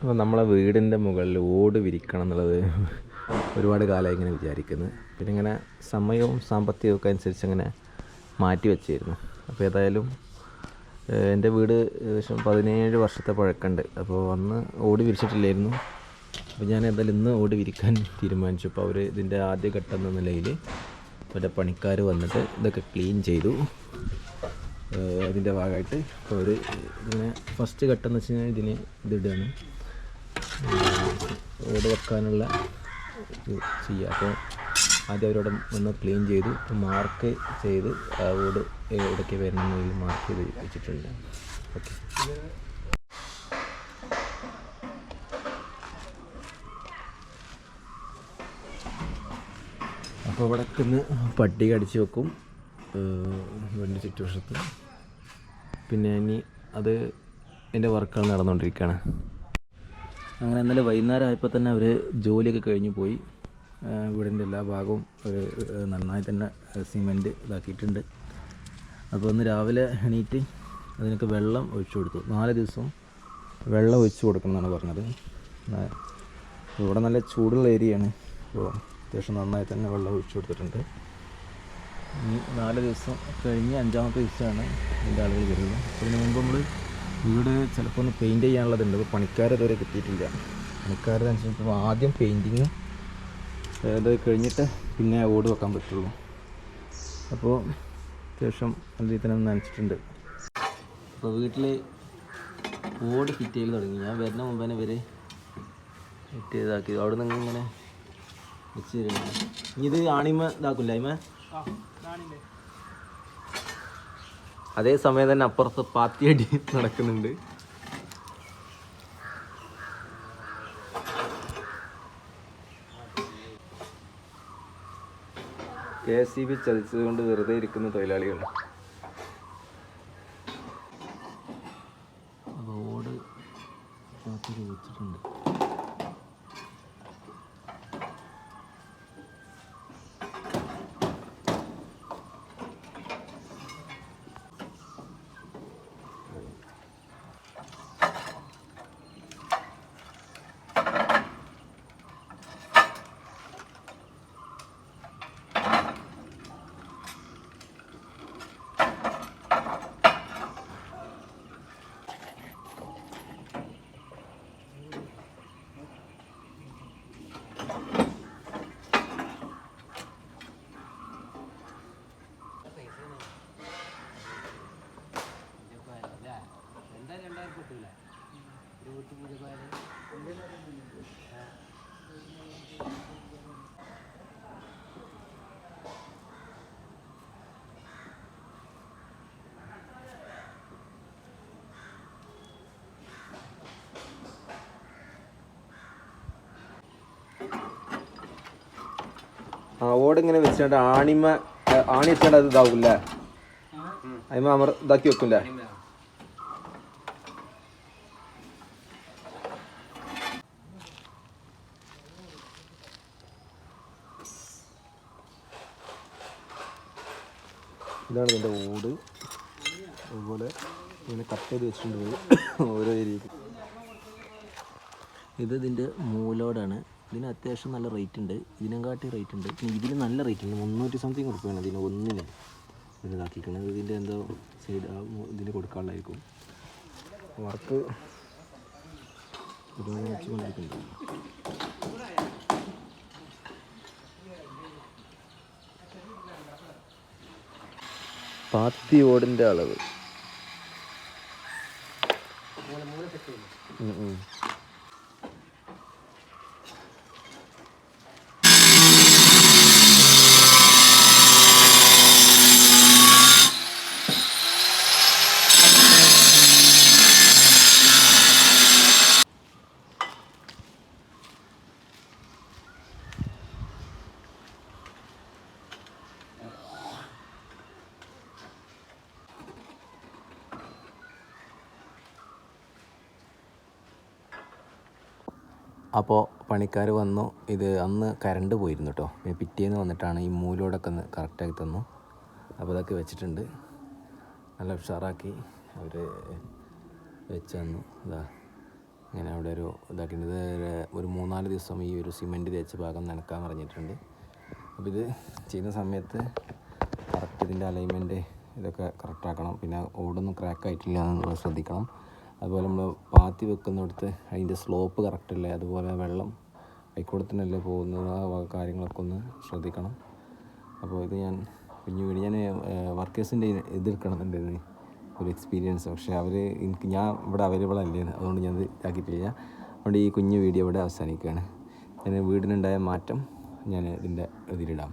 അപ്പോൾ നമ്മളെ വീടിൻ്റെ മുകളിൽ ഓട് വിരിക്കണം എന്നുള്ളത് ഒരുപാട് കാലമായി ഇങ്ങനെ വിചാരിക്കുന്നത്. പിന്നെ ഇങ്ങനെ സമയവും സാമ്പത്തികവും ഒക്കെ അനുസരിച്ച് അങ്ങനെ മാറ്റി വെച്ചായിരുന്നു. അപ്പോൾ ഏതായാലും എൻ്റെ വീട് ഏകദേശം 17 വർഷത്തെ പഴക്കമുണ്ട്. അപ്പോൾ അന്ന് ഓട് വിരിച്ചിട്ടില്ലായിരുന്നു. അപ്പോൾ ഞാൻ എന്തായാലും ഇന്ന് ഓട് വിരിക്കാൻ തീരുമാനിച്ചു. അപ്പോൾ അവർ ഇതിൻ്റെ ആദ്യഘട്ടം എന്ന നിലയിൽ അവരുടെ പണിക്കാർ വന്നിട്ട് ഇതൊക്കെ ക്ലീൻ ചെയ്തു. അതിൻ്റെ ഭാഗമായിട്ട് ഇപ്പോൾ അവർ ഇങ്ങനെ ഫസ്റ്റ് ഘട്ടം എന്ന് വെച്ച് കഴിഞ്ഞാൽ ഇതിന് ഇതിടുകയാണ്, ഓട് വെക്കാനുള്ള ഇത് ചെയ്യുക. അപ്പോൾ ആദ്യം അവരോട് വന്ന് ക്ലീൻ ചെയ്തു, മാർക്ക് ചെയ്ത് ആ ഓട് എവിടേക്ക് വരണമെന്നതിൽ മാർക്ക് ചെയ്ത് വെച്ചിട്ടുണ്ട്. ഓക്കെ, അപ്പോൾ ഇവിടെ നിന്ന് പട്ടിക അടിച്ച് വെക്കും വീടിൻ്റെ ചുറ്റുവശത്ത്. പിന്നെ ഇനി അത് എൻ്റെ വർക്കുകൾ നടന്നുകൊണ്ടിരിക്കുകയാണ്. അങ്ങനെ ഇന്നലെ വൈകുന്നേരം ആയപ്പോൾ തന്നെ അവർ ജോലിയൊക്കെ കഴിഞ്ഞ് പോയി. വീടിൻ്റെ എല്ലാ ഭാഗവും ഒരു നന്നായി തന്നെ സിമെൻറ്റ് ഇതാക്കിയിട്ടുണ്ട്. അപ്പോൾ ഒന്ന് രാവിലെ എണീറ്റ് അതിനൊക്കെ വെള്ളം ഒഴിച്ചു കൊടുത്തു. 4 ദിവസം വെള്ളം ഒഴിച്ചു കൊടുക്കണം എന്നാണ് പറഞ്ഞത്. ഇവിടെ നല്ല ചൂടുള്ള ഏരിയയാണ്. അപ്പോൾ അത്യാവശ്യം നന്നായി തന്നെ വെള്ളം ഒഴിച്ചു കൊടുത്തിട്ടുണ്ട്. ഈ 4 ദിവസം കഴിഞ്ഞ് 5ാമത്തെ ദിവസമാണ് ഇതിൻ്റെ ആളുകൾ വരുന്നത്. അപ്പോൾ ഇതിന് മുമ്പ് നമ്മൾ വീട് ചിലപ്പോൾ ഒന്ന് പെയിൻറ്റ് ചെയ്യാനുള്ളതുണ്ട്. അപ്പോൾ പണിക്കാരെ ഇതുവരെ കിട്ടിയിട്ടില്ല. പണിക്കാരനുസരിച്ച് ആദ്യം പെയിൻറ്റിങ് അത് കഴിഞ്ഞിട്ട് പിന്നെ ഓട് വെക്കാൻ പറ്റുള്ളൂ. അപ്പോൾ അത്യാവശ്യം നല്ല രീതിയിൽ തന്നെ നനച്ചിട്ടുണ്ട്. അപ്പോൾ വീട്ടിൽ ഓട് ഫിറ്റ് ചെയ്ത് തുടങ്ങി. ഞാൻ വരുന്ന മുമ്പ് തന്നെ ഇവർ ഫിറ്റ് ചെയ്താക്കി. അവിടെ നിന്ന് ഇങ്ങനെ വെച്ച് തരുന്നു. ഇനി ഇത് ആണിമ ഇതാക്കില്ല, അയിമ അതേ സമയം തന്നെ അപ്പുറത്ത് പാത്തിയടി നടക്കുന്നുണ്ട്. KCB ചലിച്ചതുകൊണ്ട് വെറുതെ ഇരിക്കുന്ന തൊഴിലാളികൾ. ഓട് വെച്ചിട്ടുണ്ട്. ഓടിങ്ങനെ വെച്ചിട്ട് ആണി വെച്ചാൽ അത് ഇതാവൂല്ലേ, അതിമ ഇതാക്കി വെക്കൂല്ലേ. ഇതാണ് ഇതിൻ്റെ ഓട്. അതുപോലെ ഇങ്ങനെ കട്ട് ചെയ്ത് വെച്ചിട്ടുണ്ട് ഓരോ ഏരിയക്ക്. ഇത് ഇതിൻ്റെ മൂലോടാണ്. ഇതിന് അത്യാവശ്യം നല്ല റേറ്റ് ഉണ്ട്, ഇതിനെക്കാട്ടി റേറ്റ് ഉണ്ട്. പിന്നെ ഇതിന് നല്ല റേറ്റ് ഉണ്ട്, 300 സംതിങ് റുപ്യാണ് ഇതിന് ഒന്നിന് ഇതാക്കിക്കുന്നത്. ഇതിൻ്റെ എന്തോ സൈഡ് ഇതിന് കൊടുക്കാനുള്ളതായിരിക്കും. വർക്ക് വെച്ചുകൊണ്ടിരിക്കുന്നുണ്ട്. പാത്തി ഓടിൻ്റെ അളവ് അപ്പോൾ പണിക്കാർ വന്നു. ഇത് അന്ന് കറണ്ട് പോയിരുന്നു കേട്ടോ. പിന്നെ പിറ്റേന്ന് വന്നിട്ടാണ് ഈ മൂലോടൊക്കെ ഒന്ന് കറക്റ്റാക്കി തന്നു. അപ്പോൾ അതൊക്കെ വെച്ചിട്ടുണ്ട്, നല്ല ഉഷാറാക്കി അവർ വെച്ച് തന്നു. ഇതാ ഇങ്ങനെ അവിടെ ഇവിടെ ഒരു ഇതാക്കിയിട്ടുണ്ട്. ഒരു 3-4 ദിവസം ഈ ഒരു സിമെൻറ്റ് തേച്ച ഭാഗം നനക്കാൻ പറഞ്ഞിട്ടുണ്ട്. അപ്പോൾ ഇത് ചെയ്യുന്ന സമയത്ത് കറക്റ്റ് ഇതിൻ്റെ അലൈൻമെൻറ്റ് ഇതൊക്കെ കറക്റ്റാക്കണം. പിന്നെ ഓടൊന്നും ക്രാക്കായിട്ടില്ല എന്ന് ശ്രദ്ധിക്കണം. അതുപോലെ നമ്മൾ പാത്തി വെക്കുന്നിടത്ത് അതിൻ്റെ സ്ലോപ്പ് കറക്റ്റല്ലേ, അതുപോലെ വെള്ളം അതിൽക്കൂടെ തന്നെയല്ലേ പോകുന്നത്, ആ കാര്യങ്ങളൊക്കെ ഒന്ന് ശ്രദ്ധിക്കണം. അപ്പോൾ ഇത് ഞാൻ കുഞ്ഞു വീട് ഞാൻ വർക്കേഴ്സിൻ്റെ ഇതെടുക്കണമെന്നുണ്ടായിരുന്നു ഒരു എക്സ്പീരിയൻസ്. പക്ഷേ ഞാൻ ഇവിടെ അവൈലബിൾ അല്ലേ, അതുകൊണ്ട് ഞാൻ ഇത് ഇതാക്കിയിട്ടില്ല. അതുകൊണ്ട് ഈ കുഞ്ഞു വീഡിയോ ഇവിടെ അവസാനിക്കുകയാണ്. ഞാൻ വീടിനുണ്ടായ മാറ്റം ഞാൻ ഇതിൻ്റെ ഇതിലിടാം.